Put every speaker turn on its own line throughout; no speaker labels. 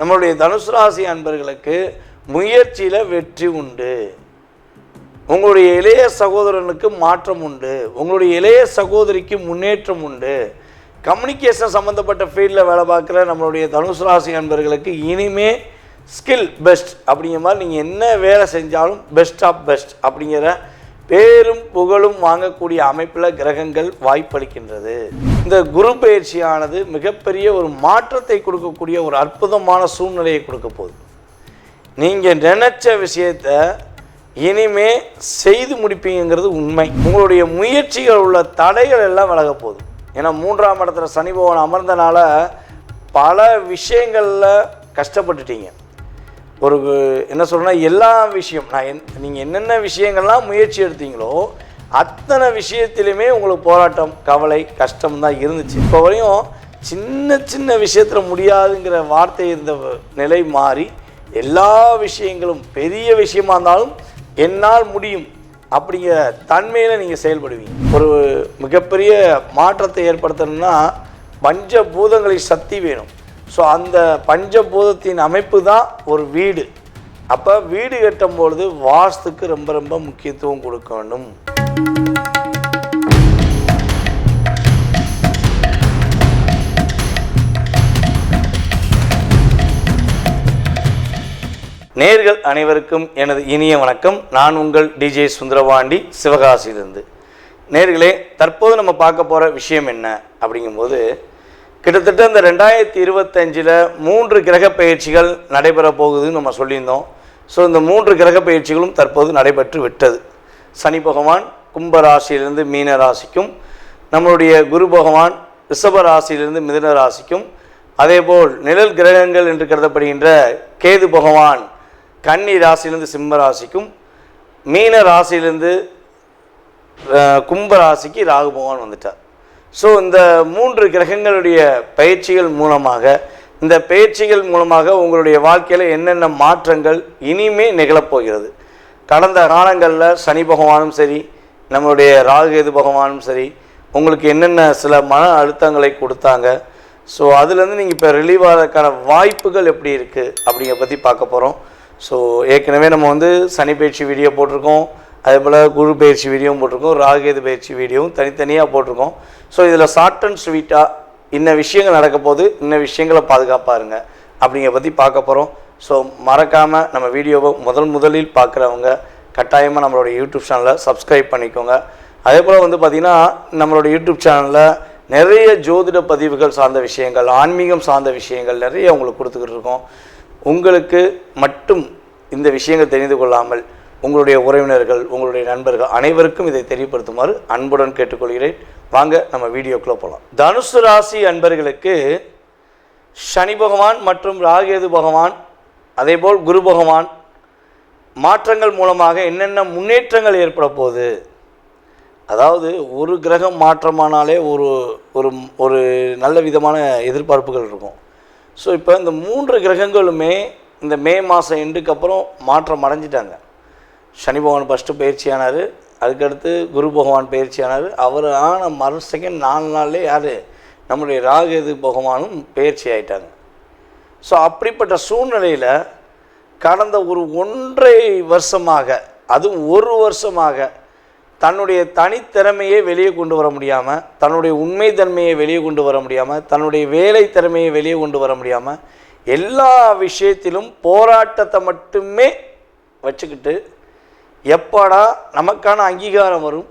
நம்மளுடைய தனுசு ராசி அன்பர்களுக்கு முயற்சியில் வெற்றி உண்டு. உங்களுடைய இளைய சகோதரனுக்கு மாற்றம் உண்டு. உங்களுடைய இளைய சகோதரிக்கு முன்னேற்றம் உண்டு. கம்யூனிகேஷன் சம்மந்தப்பட்ட ஃபீல்டில் வேலை பார்க்குற நம்மளுடைய தனுசு ராசி அன்பர்களுக்கு இனிமே ஸ்கில் பெஸ்ட் அப்படிங்கிற மாதிரி நீங்கள் என்ன வேலை செஞ்சாலும் பெஸ்ட் ஆஃப் பெஸ்ட் அப்படிங்கிற பேரும் புகழும் வாங்கக்கூடிய அமைப்பில் கிரகங்கள் வாய்ப்பளிக்கின்றது. இந்த குரு பயிற்சியானது மிகப்பெரிய ஒரு மாற்றத்தை கொடுக்கக்கூடிய ஒரு அற்புதமான சூழ்நிலையை கொடுக்க போகுது. நீங்கள் நினைச்ச விஷயத்தை இனிமே செய்து முடிப்பீங்கிறது உண்மை. உங்களுடைய முயற்சிகள் உள்ள தடைகள் எல்லாம் விலக போகுது. ஏன்னா 3ஆம் இடத்துல சனி பகவான் அமர்ந்தனால பல விஷயங்களில் கஷ்டப்பட்டுட்டீங்க. ஒரு என்ன சொல்கிறேன்னா எல்லா விஷயம் நீங்கள் என்னென்ன விஷயங்கள்லாம் முயற்சி எடுத்தீங்களோ அத்தனை விஷயத்திலுமே உங்களுக்கு போராட்டம், கவலை, கஷ்டம் தான் இருந்துச்சு. இப்போ வரையும் சின்ன சின்ன விஷயத்தில் முடியாதுங்கிற வார்த்தை இருந்த நிலை மாறி எல்லா விஷயங்களும் பெரிய விஷயமா இருந்தாலும் என்னால் முடியும் அப்படிங்கிற தன்மையில் நீங்கள் செயல்படுவீங்க. ஒரு மிகப்பெரிய மாற்றத்தை ஏற்படுத்தணும்னா பஞ்சபூதங்களின் சக்தி வேணும். ஸோ அந்த பஞ்சபூதத்தின் அமைப்பு தான் ஒரு வீடு. அப்போ வீடு கட்டும் பொழுது வாஸ்துக்கு ரொம்ப ரொம்ப முக்கியத்துவம் கொடுக்க வேண்டும். நேர்கள் அனைவருக்கும் எனது இனிய வணக்கம். நான் உங்கள் டிஜே சுந்தரபாண்டி, சிவகாசியிலிருந்து. நேர்களே, தற்போது நம்ம பார்க்க போகிற விஷயம் என்ன அப்படிங்கும்போது, கிட்டத்தட்ட இந்த 2025 3 கிரக பயிற்சிகள் நடைபெற போகுதுன்னு நம்ம சொல்லியிருந்தோம். ஸோ இந்த 3 கிரக பயிற்சிகளும் தற்போது நடைபெற்று விட்டது. சனி பகவான் கும்ப ராசியிலிருந்து மீன ராசிக்கும், நம்மளுடைய குரு பகவான் ரிஷப ராசியிலிருந்து மிதுன ராசிக்கும், அதேபோல் நிழல் கிரகங்கள் என்று கருதப்படுகின்ற கேது பகவான் கன்னி ராசியிலிருந்து சிம்ம ராசிக்கும், மீன ராசியிலிருந்து கும்ப ராசிக்கு ராகு பகவான் வந்துட்டார். ஸோ இந்த 3 கிரகங்களுடைய பயிற்சிகள் மூலமாக உங்களுடைய வாழ்க்கையில் என்னென்ன மாற்றங்கள் இனிமே நிகழப்போகிறது. கடந்த காலங்களில் சனி பகவானும் சரி, நம்மளுடைய ராகுகேது பகவானும் சரி, உங்களுக்கு என்னென்ன சில மன அழுத்தங்களை கொடுத்தாங்க. ஸோ அதுலேருந்து நீங்கள் இப்போ ரிலீவ் ஆகிறதுக்கான வாய்ப்புகள் எப்படி இருக்குது அப்படிங்கிற பற்றி பார்க்க போகிறோம். ஸோ ஏற்கனவே நம்ம சனி பயிற்சி வீடியோ போட்டிருக்கோம், அதே போல் குரு பயிற்சி வீடியோவும் போட்டிருக்கோம், ராகுகேது பயிற்சி வீடியோவும் தனித்தனியாக போட்டிருக்கோம். ஸோ இதில் ஷார்ட் அண்ட் ஸ்வீட்டாக இன்ன விஷயங்கள் நடக்க போது, இன்ன விஷயங்களை பாதுகாப்பாக இருங்க அப்படிங்கிற பற்றி பார்க்க போகிறோம். ஸோ மறக்காமல் நம்ம வீடியோவை முதலில் பார்க்குறவங்க கட்டாயமாக நம்மளோட யூடியூப் சேனலை சப்ஸ்கிரைப் பண்ணிக்கோங்க. அதே போல் பார்த்திங்கன்னா நம்மளோட யூடியூப் சேனலில் நிறைய ஜோதிட பதிவுகள் சார்ந்த விஷயங்கள், ஆன்மீகம் சார்ந்த விஷயங்கள் நிறைய உங்களுக்கு கொடுத்துக்கிட்டு இருக்கோம். உங்களுக்கு மட்டும் இந்த விஷயங்கள் தெரிந்து கொள்ளாமல் உங்களுடைய உறவினர்கள், உங்களுடைய நண்பர்கள் அனைவருக்கும் இதை தெரியப்படுத்துமாறு அன்புடன் கேட்டுக்கொள்கிறேன். வாங்க நம்ம வீடியோக்குள்ளே போகலாம். தனுசு ராசி அன்பர்களுக்கு சனி பகவான் மற்றும் ராகுகேது பகவான், அதேபோல் குரு பகவான் மாற்றங்கள் மூலமாக என்னென்ன முன்னேற்றங்கள் ஏற்பட போகுது. அதாவது ஒரு கிரகம் மாற்றமானாலே ஒரு ஒரு ஒரு நல்ல விதமான எதிர்பார்ப்புகள் இருக்கும். ஸோ இப்போ இந்த 3 கிரகங்களுமே இந்த மே மாதம் எண்டுக்கு அப்புறம் மாற்றம் அடைஞ்சிட்டாங்க. சனி பகவான் ஃபஸ்ட்டு பயிற்சியானார், அதுக்கடுத்து குரு பகவான் பயிற்சியானார். அவர் ஆன செகண்ட் 4 நாள்லேயே யார், நம்முடைய ராகுகேது பகவானும் பயிற்சி ஆகிட்டாங்க. ஸோ அப்படிப்பட்ட சூழ்நிலையில் கடந்த ஒரு 1.5 வருஷமாக, அதுவும் 1 வருஷமாக தன்னுடைய தனித்திறமையை வெளியே கொண்டு வர முடியாமல், தன்னுடைய உண்மை தன்மையை வெளியே கொண்டு வர முடியாமல், தன்னுடைய வேலை திறமையை வெளியே கொண்டு வர முடியாமல், எல்லா விஷயத்திலும் போராட்டத்தை மட்டுமே வச்சுக்கிட்டு எப்படா நமக்கான அங்கீகாரம் வரும்,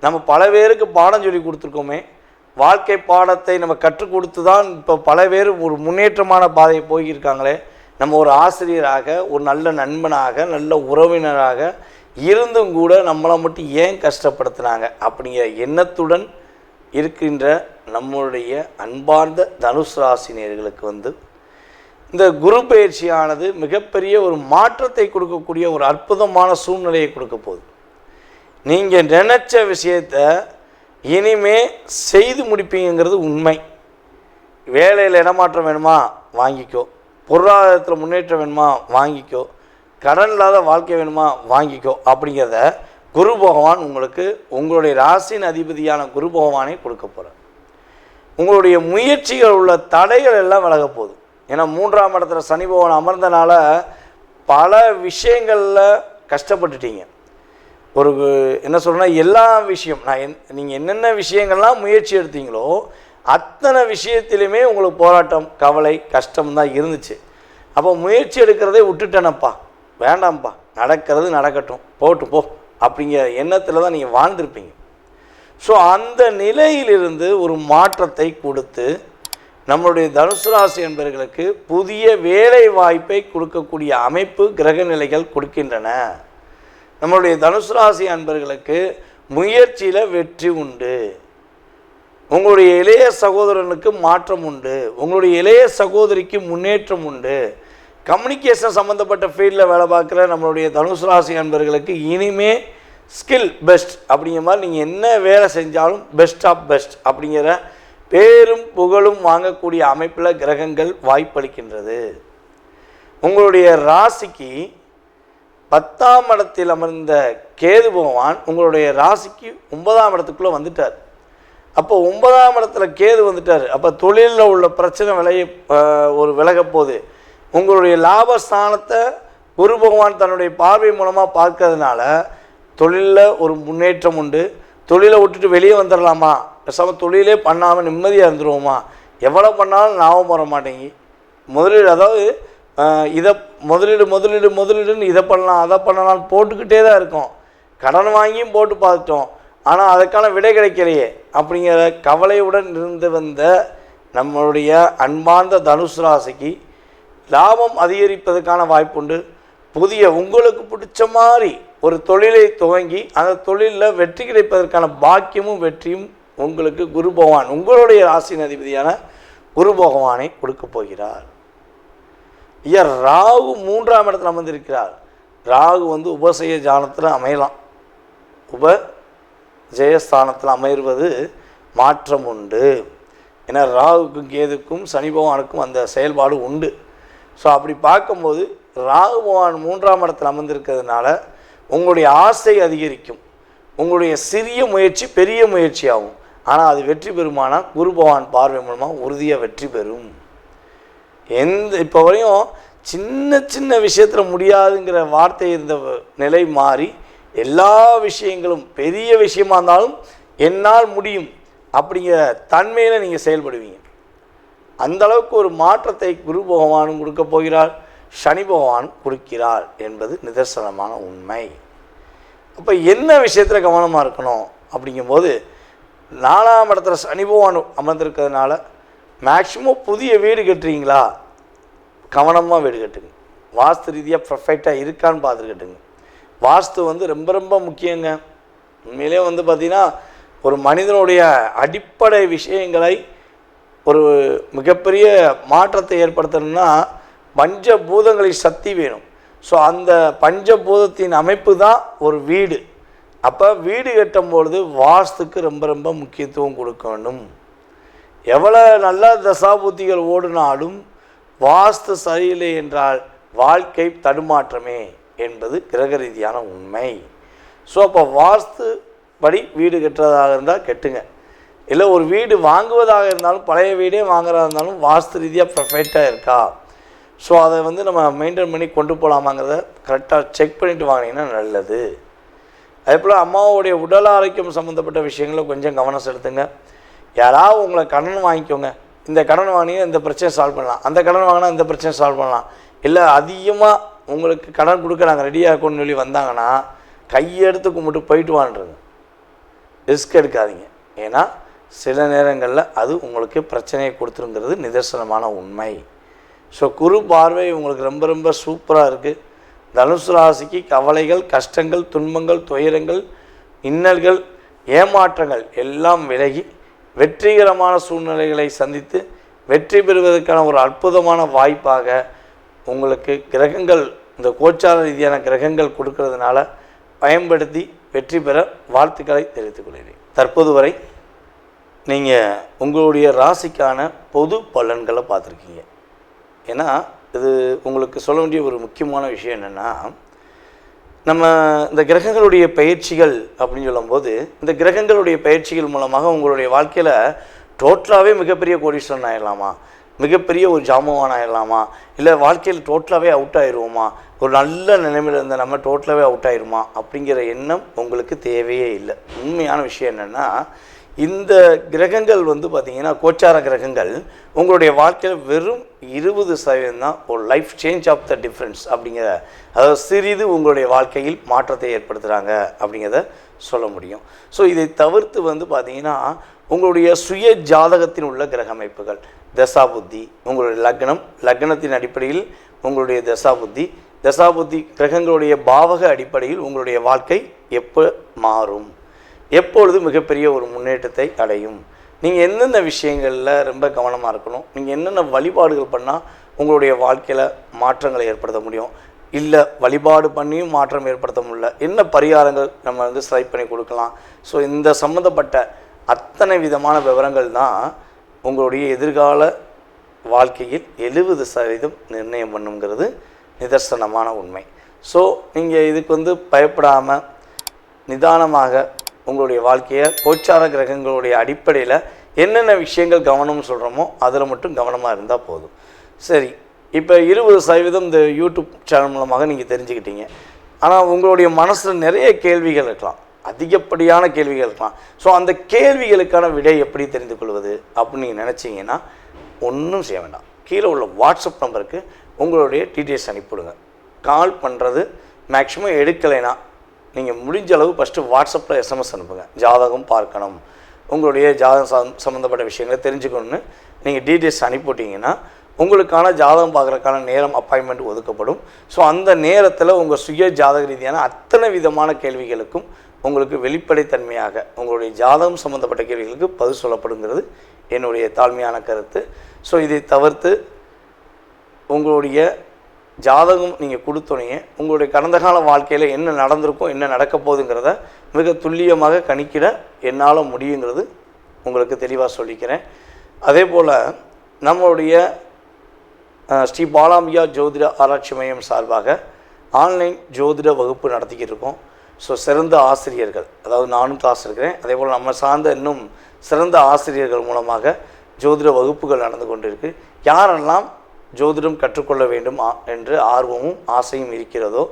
நம்ம பல பேருக்கு பாடம் சொல்லி கொடுத்துருக்கோமே, வாழ்க்கை பாடத்தை நம்ம கற்றுக் கொடுத்து தான் இப்போ பல பேர் ஒரு முன்னேற்றமான பாதையை போயிருக்காங்களே, நம்ம ஒரு ஆசிரியராக, ஒரு நல்ல நண்பனாக, நல்ல உறவினராக இருந்தும் கூட நம்மளை மட்டும் ஏன் கஷ்டப்படுத்துனாங்க அப்படிங்கிற எண்ணத்துடன் இருக்கின்ற நம்மளுடைய அன்பார்ந்த தனுசு ராசினியர்களுக்கு இந்த குரு பயிற்சியானது மிகப்பெரிய ஒரு மாற்றத்தை கொடுக்கக்கூடிய ஒரு அற்புதமான சூழ்நிலையை கொடுக்க போகுது. நீங்கள் நினச்ச விஷயத்தை இனிமே செய்து முடிப்பீங்கிறது உண்மை. வேலையில் இடமாற்றம் வேணுமா வாங்கிக்கோ, பொருளாதாரத்தில் முன்னேற்றம் வேணுமா வாங்கிக்கோ, கடன் இல்லாத வாழ்க்கை வேணுமா வாங்கிக்கோ அப்படிங்கிறத குரு பகவான் உங்களுக்கு உங்களுடைய ராசியின் அதிபதியான குரு பகவானை கொடுக்க போகிறார். உங்களுடைய முயற்சிகள் உள்ள தடைகள் எல்லாம் விலக போகுது. ஏன்னா 3ஆம் இடத்துல சனி பகவான் அமர்ந்தனால பல விஷயங்களில் கஷ்டப்பட்டுட்டீங்க. ஒரு என்ன சொல்கிறேன்னா, எல்லா விஷயம் நீங்கள் என்னென்ன விஷயங்கள்லாம் முயற்சி எடுத்தீங்களோ அத்தனை விஷயத்திலுமே உங்களுக்கு போராட்டம், கவலை, கஷ்டம்தான் இருந்துச்சு. அப்போ முயற்சி எடுக்கிறதே விட்டுட்டேனப்பா, வேண்டாம்ப்பா, நடக்கிறது நடக்கட்டும், போட்டு போ அப்படிங்கிற எண்ணத்தில் தான் நீங்கள் வாழ்ந்திருப்பீங்க. ஸோ அந்த நிலையிலிருந்து ஒரு மாற்றத்தை கொடுத்து நம்மளுடைய தனுசு ராசி என்பவர்களுக்கு புதிய வேலை வாய்ப்பை கொடுக்கக்கூடிய அமைப்பு கிரக நிலைகள் கொடுக்கின்றன. நம்மளுடைய தனுசு ராசி அன்பர்களுக்கு முயற்சியில் வெற்றி உண்டு. உங்களுடைய இளைய சகோதரனுக்கு மாற்றம் உண்டு. உங்களுடைய இளைய சகோதரிக்கு முன்னேற்றம் உண்டு. கம்யூனிகேஷன் சம்மந்தப்பட்ட ஃபீல்டில் வேலை பார்க்குற நம்மளுடைய தனுசு ராசி அன்பர்களுக்கு இனிமே ஸ்கில் பெஸ்ட் அப்படிங்கிற மாதிரி நீங்கள் என்ன வேலை செஞ்சாலும் பெஸ்ட் ஆஃப் பெஸ்ட் அப்படிங்கிற பேரும் புகழும் வாங்கக்கூடிய அமைப்பில் கிரகங்கள் வாய்ப்பளிக்கின்றது. உங்களுடைய ராசிக்கு 10ஆம் இடத்தில் அமர்ந்த கேது பகவான் உங்களுடைய ராசிக்கு 9ஆம் இடத்துக்குள்ளே வந்துட்டார். அப்போ 9ஆம் இடத்துல கேது வந்துட்டார். அப்போ தொழிலில் உள்ள பிரச்சனை விலக போகுது. உங்களுடைய லாபஸ்தானத்தை குரு பகவான் தன்னுடைய பார்வை மூலமாக பார்க்கறதுனால தொழிலில் ஒரு முன்னேற்றம் உண்டு. தொழிலை விட்டுட்டு வெளியே வந்துடலாமா, தொழிலே பண்ணாமல் நிம்மதியாக இருந்துருவோமா, எவ்வளோ பண்ணாலும் லாபம் வர மாட்டேங்கி முதலீடு, அதாவது இதை முதலீடுன்னு இதை பண்ணலாம் அதை பண்ணலாம்னு போட்டுக்கிட்டே தான் இருக்கோம். கடன் வாங்கியும் போட்டு பார்த்துட்டோம், ஆனால் அதுக்கான விடை கிடைக்கலையே அப்படிங்கிற கவலையுடன் இருந்து வந்த நம்மளுடைய அன்பார்ந்த தனுசு ராசிக்கு லாபம் அதிகரிப்பதற்கான வாய்ப்புண்டு. புதிய உங்களுக்கு பிடிச்ச மாதிரி ஒரு தொழிலை துவங்கி அந்த தொழிலில் வெற்றி கிடைப்பதற்கான பாக்கியமும் வெற்றியும் உங்களுக்கு குரு பகவான், உங்களுடைய ராசியின் அதிபதியான குரு பகவானை கொடுக்க போகிறார். ராகு 3ஆம் இடத்துல அமர்ந்திருக்கிறார். ராகு உபசய ஜானத்தில் அமையலாம். ஜெயஸ்தானத்தில் அமைவது மாற்றம் உண்டு. ஏன்னா ராகுக்கும் கேதுக்கும் சனி பகவானுக்கும் அந்த செயல்பாடு உண்டு. ஸோ அப்படி பார்க்கும்போது ராகு பகவான் 3ஆம் இடத்தில் அமர்ந்திருக்கிறதுனால உங்களுடைய ஆசை அதிகரிக்கும். உங்களுடைய சிறிய முயற்சி பெரிய முயற்சி ஆகும். ஆனால் அது வெற்றி பெறுமானால் குரு பகவான் பார்வை மூலமாக உறுதியாக வெற்றி பெறும். இப்போ வரையும் சின்ன சின்ன விஷயத்தில் முடியாதுங்கிற வார்த்தை இருந்த நிலை மாறி எல்லா விஷயங்களும் பெரிய விஷயமா இருந்தாலும் என்னால் முடியும் அப்படிங்கிற தன்மையில் நீங்கள் செயல்படுவீங்க. அந்தளவுக்கு ஒரு மாற்றத்தை குரு பகவானும் கொடுக்க போகிறார், சனி பகவானும் கொடுக்கிறார் என்பது நிதர்சனமான உண்மை. அப்போ என்ன விஷயத்தில் கவனமாக இருக்கணும் அப்படிங்கும்போது 4ஆம் இடத்துல சனி பகவான் அமர்ந்திருக்கிறதுனால மேக்சிமம் புதிய வீடு கட்டுறீங்களா, கவனமாக வீடு கட்டுங்க. வாஸ்து ரீதியாக பர்ஃபெக்டாக இருக்கான்னு பார்த்துட்டு கட்டுங்க. வாஸ்து ரொம்ப ரொம்ப முக்கியங்க. உண்மையிலே பார்த்திங்கன்னா ஒரு மனிதனுடைய அடிப்படை விஷயங்களை ஒரு மிகப்பெரிய மாற்றத்தை ஏற்படுத்தணும்னா பஞ்சபூதங்களின் சக்தி வேணும். ஸோ அந்த பஞ்சபூதத்தின் அமைப்பு தான் ஒரு வீடு. அப்போ வீடு கட்டும்பொழுது வாஸ்துக்கு ரொம்ப ரொம்ப முக்கியத்துவம் கொடுக்க வேண்டும். எவ்வளோ நல்ல தசாபுத்திகள் ஓடினாலும் வாஸ்து சரியில்லை என்றால் வாழ்க்கை தடுமாற்றமே என்பது கிரக ரீதியான உண்மை. ஸோ அப்போ வாஸ்து படி வீடு கட்டுறதாக இருந்தால் கட்டுங்க. இல்லை ஒரு வீடு வாங்குவதாக இருந்தாலும் பழைய வீடே வாங்குறதா இருந்தாலும் வாஸ்து ரீதியாக பர்ஃபெக்டாக இருக்கா, ஸோ அதை நம்ம மெயின்டைன் பண்ணி கொண்டு போகலாமாங்கிறத கரெக்டாக செக் பண்ணிவிட்டு வாங்கினீங்கன்னா நல்லது. அதே போல் அம்மாவுடைய உடல் ஆரோக்கியம் சம்மந்தப்பட்ட விஷயங்களில் கொஞ்சம் கவனம் செலுத்துங்க. யாராவது உங்களை கடன் வாங்கிக்கோங்க, இந்த கடன் வாங்கினீங்கன்னா இந்த பிரச்சனை சால்வ் பண்ணலாம், அந்த கடன் வாங்கினா இந்த பிரச்சனை சால்வ் பண்ணலாம். இல்லை அதிகமாக உங்களுக்கு கடன் கொடுக்க நாங்கள் ரெடியாக இருக்கோன்னு சொல்லி வந்தாங்கன்னா கையெடுத்து கும்பிட்டு போயிட்டு வான்றது, ரிஸ்க் எடுக்காதீங்க. ஏன்னா சில நேரங்களில் அது உங்களுக்கு பிரச்சனையை கொடுத்துருங்கிறது நிதர்சனமான உண்மை. ஸோ குரு பார்வை உங்களுக்கு ரொம்ப ரொம்ப சூப்பராக இருக்குது. தனுசு ராசிக்கு கவலைகள், கஷ்டங்கள், துன்பங்கள், துயரங்கள், இன்னல்கள், ஏமாற்றங்கள் எல்லாம் விலகி வெற்றிகரமான சூழ்நிலைகளை சந்தித்து வெற்றி பெறுவதற்கான ஒரு அற்புதமான வாய்ப்பாக உங்களுக்கு கிரகங்கள், இந்த கோச்சார ரீதியான கிரகங்கள் கொடுக்கறதுனால பயன்படுத்தி வெற்றி பெற வாழ்த்துக்களை தெரிவித்துக் கொள்கிறேன். தற்போது வரை நீங்கள் உங்களுடைய ராசிக்கான பொது பலன்களை பார்த்துருக்கீங்க. ஏன்னா இது உங்களுக்கு சொல்ல வேண்டிய ஒரு முக்கியமான விஷயம் என்னென்னா, நம்ம இந்த கிரகங்களுடைய பயிற்சிகள் அப்படின்னு சொல்லும்போது இந்த கிரகங்களுடைய பயிற்சிகள் மூலமாக உங்களுடைய வாழ்க்கையில் டோட்டலாகவே மிகப்பெரிய கோடீஸ்வரன் ஆகிடலாமா, மிகப்பெரிய ஒரு ஜாமவான் ஆயிடலாமா, இல்லை வாழ்க்கையில் டோட்டலாகவே அவுட் ஆயிடுவோமா, ஒரு நல்ல நிலைமையில் இருந்த நம்ம டோட்டலாகவே அவுட் ஆயிடுமா அப்படிங்கிற எண்ணம் உங்களுக்கு தேவையே இல்லை. உண்மையான விஷயம் என்னென்னா, இந்த கிரகங்கள் பார்த்திங்கன்னா கோச்சார கிரகங்கள் உங்களுடைய வாழ்க்கையில் வெறும் 20% தான் ஒரு life change of the difference அப்படிங்கிற, அதாவது சிறிது உங்களுடைய வாழ்க்கையில் மாற்றத்தை ஏற்படுத்துகிறாங்க அப்படிங்கிறத சொல்ல முடியும். ஸோ இதை தவிர்த்து பார்த்திங்கன்னா உங்களுடைய சுய ஜாதகத்தில் உள்ள கிரக அமைப்புகள், தசாபுத்தி, உங்களுடைய லக்னத்தின் அடிப்படையில் உங்களுடைய தசாபுத்தி கிரகங்களுடைய பாவக அடிப்படையில் உங்களுடைய வாழ்க்கை எப்போ மாறும், எப்பொழுது மிகப்பெரிய ஒரு முன்னேற்றத்தை அடையும், நீங்கள் எந்தெந்த விஷயங்களில் ரொம்ப கவனமாக இருக்கணும், நீங்கள் என்னென்ன வழிபாடுகள் பண்ணால் உங்களுடைய வாழ்க்கையில் மாற்றங்களை ஏற்படுத்த முடியும், இல்லை வழிபாடு பண்ணியும் மாற்றம் ஏற்படுத்த முடியல, என்ன பரிகாரங்கள் நம்ம செலக்ட் பண்ணி கொடுக்கலாம். ஸோ இந்த சம்மந்தப்பட்ட அத்தனை விதமான விவரங்கள் தான் உங்களுடைய எதிர்கால வாழ்க்கையில் 70% நிர்ணயம் பண்ணுங்கிறது நிதர்சனமான உண்மை. ஸோ நீங்கள் இதுக்கு பயப்படாமல் நிதானமாக உங்களுடைய வாழ்க்கையை கோச்சார கிரகங்களுடைய அடிப்படையில் என்னென்ன விஷயங்கள் கவனம்னு சொல்கிறோமோ அதில் மட்டும் கவனமாக இருந்தால் போதும். சரி, இப்போ 20% இந்த யூடியூப் சேனல் மூலமாக நீங்கள் தெரிஞ்சுக்கிட்டீங்க. ஆனால் உங்களுடைய மனசில் நிறைய கேள்விகள் இருக்கலாம், அதிகப்படியான கேள்விகள் இருக்கலாம். ஸோ அந்த கேள்விகளுக்கான விடை எப்படி தெரிந்து கொள்வது அப்படின்னு நீங்கள் நினச்சிங்கன்னா ஒன்றும் செய்ய வேண்டாம். கீழே உள்ள வாட்ஸ்அப் நம்பருக்கு உங்களுடைய டீட்டெயில்ஸ் அனுப்பிவிடுங்க. கால் பண்ணுறது மேக்ஸிமம் எடுக்கலைன்னா நீங்கள் முடிஞ்ச அளவு ஃபஸ்ட்டு வாட்ஸ்அப்பில் எஸ்எம்எஸ் அனுப்புங்க. ஜாதகம் பார்க்கணும், உங்களுடைய ஜாதகம் சம்மந்தப்பட்ட விஷயங்களை தெரிஞ்சுக்கணுன்னு நீங்கள் டீட்டெயில்ஸ் அனுப்பிவிட்டிங்கன்னா உங்களுக்கான ஜாதகம் பார்க்குறதுக்கான நேரம் அப்பாயின்மெண்ட் ஒதுக்கப்படும். ஸோ அந்த நேரத்தில் உங்கள் சுய ஜாதக ரீதியான அத்தனை விதமான கேள்விகளுக்கும் உங்களுக்கு வெளிப்படைத்தன்மையாக உங்களுடைய ஜாதகம் சம்மந்தப்பட்ட கேள்விகளுக்கு பதில் சொல்லப்படுங்கிறது என்னுடைய தாழ்மையான கருத்து. ஸோ இதை தவிர்த்து உங்களுடைய ஜாதகம் நீங்கள் கொடுத்தோன்னே உங்களுடைய கடந்த கால வாழ்க்கையில் என்ன நடந்திருக்கும், என்ன நடக்க போகுதுங்கிறத மிக துல்லியமாக கணிக்கிட என்னால் முடியுங்கிறது உங்களுக்கு தெளிவாக சொல்லிக்கிறேன். அதே போல் நம்மளுடைய ஸ்ரீ பாலாம்பிகா ஜோதிட ஆராய்ச்சி மையம் சார்பாக ஆன்லைன் ஜோதிட வகுப்பு நடத்திக்கிட்டு இருக்கோம். ஸோ சிறந்த ஆசிரியர்கள், அதாவது நானும் கிளாஸ் இருக்கிறேன், அதே போல் நம்ம சார்ந்த இன்னும் சிறந்த ஆசிரியர்கள் மூலமாக ஜோதிட வகுப்புகள் நடந்து கொண்டு இருக்குது. யாரெல்லாம் ஜோதிடம் கற்றுக்கொள்ள வேண்டும் என்று ஆர்வமும் ஆசையும் இருக்கிறதோ,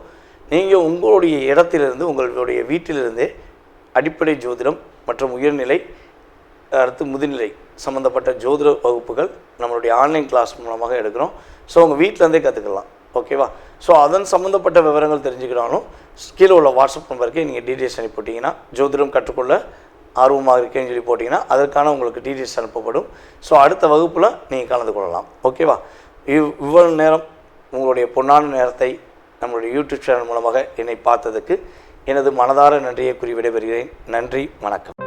நீங்கள் உங்களுடைய இடத்திலிருந்து உங்களுடைய வீட்டிலிருந்தே அடிப்படை ஜோதிடம் மற்றும் உயர்நிலை அடுத்து முதுநிலை சம்மந்தப்பட்ட ஜோதிட வகுப்புகள் நம்மளுடைய ஆன்லைன் கிளாஸ் மூலமாக எடுக்கிறோம். ஸோ உங்கள் வீட்டிலேருந்தே கற்றுக்கலாம். ஓகேவா? ஸோ அதன் சம்மந்தப்பட்ட விவரங்கள் தெரிஞ்சுக்கிறாலும் கீழே உள்ள வாட்ஸ்அப் நம்பருக்கு நீங்கள் டீட்டெயில்ஸ் அனுப்பிவிட்டிங்கன்னா, ஜோதிடம் கற்றுக்கொள்ள ஆர்வமாக இருக்கேன்னு சொல்லி போட்டிங்கன்னா அதற்கான உங்களுக்கு டீட்டெயில்ஸ் அனுப்பப்படும். ஸோ அடுத்த வகுப்பில் நீங்கள் கலந்து கொள்ளலாம். ஓகேவா? இவ்வளவு நேரம் உங்களுடைய பொன்னான நேரத்தை நம்மளுடைய யூடியூப் சேனல் மூலமாக என்னை பார்த்ததுக்கு எனது மனதார நன்றியை கூறி விடைபெறுகிறேன். நன்றி, வணக்கம்.